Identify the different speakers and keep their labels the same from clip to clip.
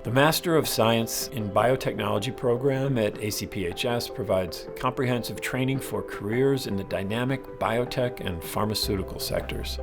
Speaker 1: The Master of Science in Biotechnology program at ACPHS provides comprehensive training for careers in the dynamic biotech and pharmaceutical sectors.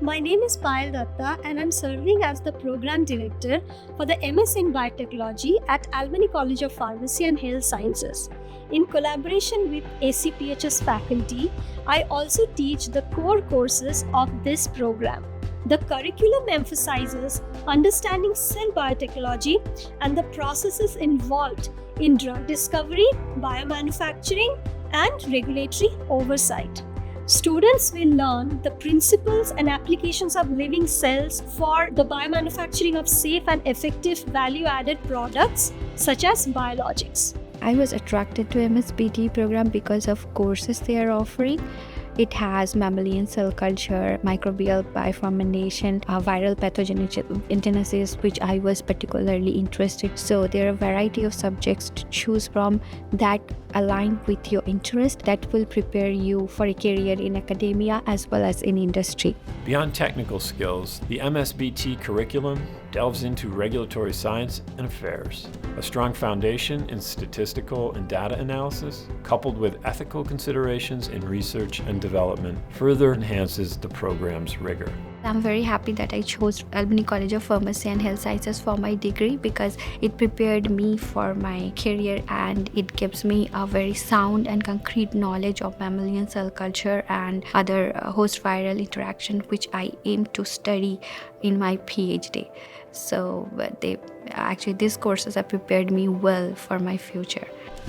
Speaker 2: My name is Payal Datta and I'm serving as the Program Director for the MS in Biotechnology at Albany College of Pharmacy and Health Sciences. In collaboration with ACPHS faculty, I also teach the core courses of this program. The curriculum emphasizes understanding cell biotechnology and the processes involved in drug discovery, biomanufacturing, and regulatory oversight. Students will learn the principles and applications of living cells for the biomanufacturing of safe and effective value-added products such as biologics.
Speaker 3: I was attracted to MSBT program because of courses they are offering. It has mammalian cell culture, microbial biofermentation, viral pathogenesis, which I was particularly interested. So there are a variety of subjects to choose from that align with your interest that will prepare you for a career in academia as well as in industry.
Speaker 1: Beyond technical skills, the MSBT curriculum delves into regulatory science and affairs. A strong foundation in statistical and data analysis, coupled with ethical considerations in research and development, further enhances the program's rigor.
Speaker 3: I'm very happy that I chose Albany College of Pharmacy and Health Sciences for my degree because it prepared me for my career and it gives me a very sound and concrete knowledge of mammalian cell culture and other host viral interaction, which I aim to study in my PhD. So these courses have prepared me well for my future.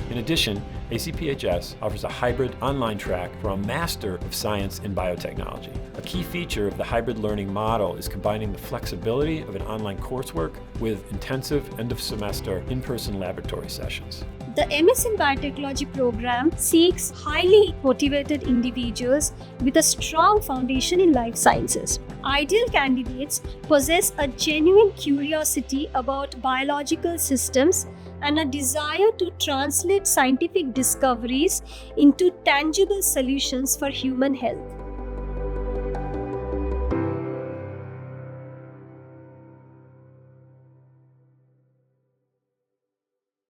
Speaker 1: In addition, ACPHS offers a hybrid online track for a Master of Science in Biotechnology. A key feature of the hybrid learning model is combining the flexibility of an online coursework with intensive end-of-semester in-person laboratory sessions.
Speaker 2: The MS in Biotechnology program seeks highly motivated individuals with a strong foundation in life sciences. Ideal candidates possess a genuine curiosity about biological systems and a desire to translate scientific discoveries into tangible solutions for human health.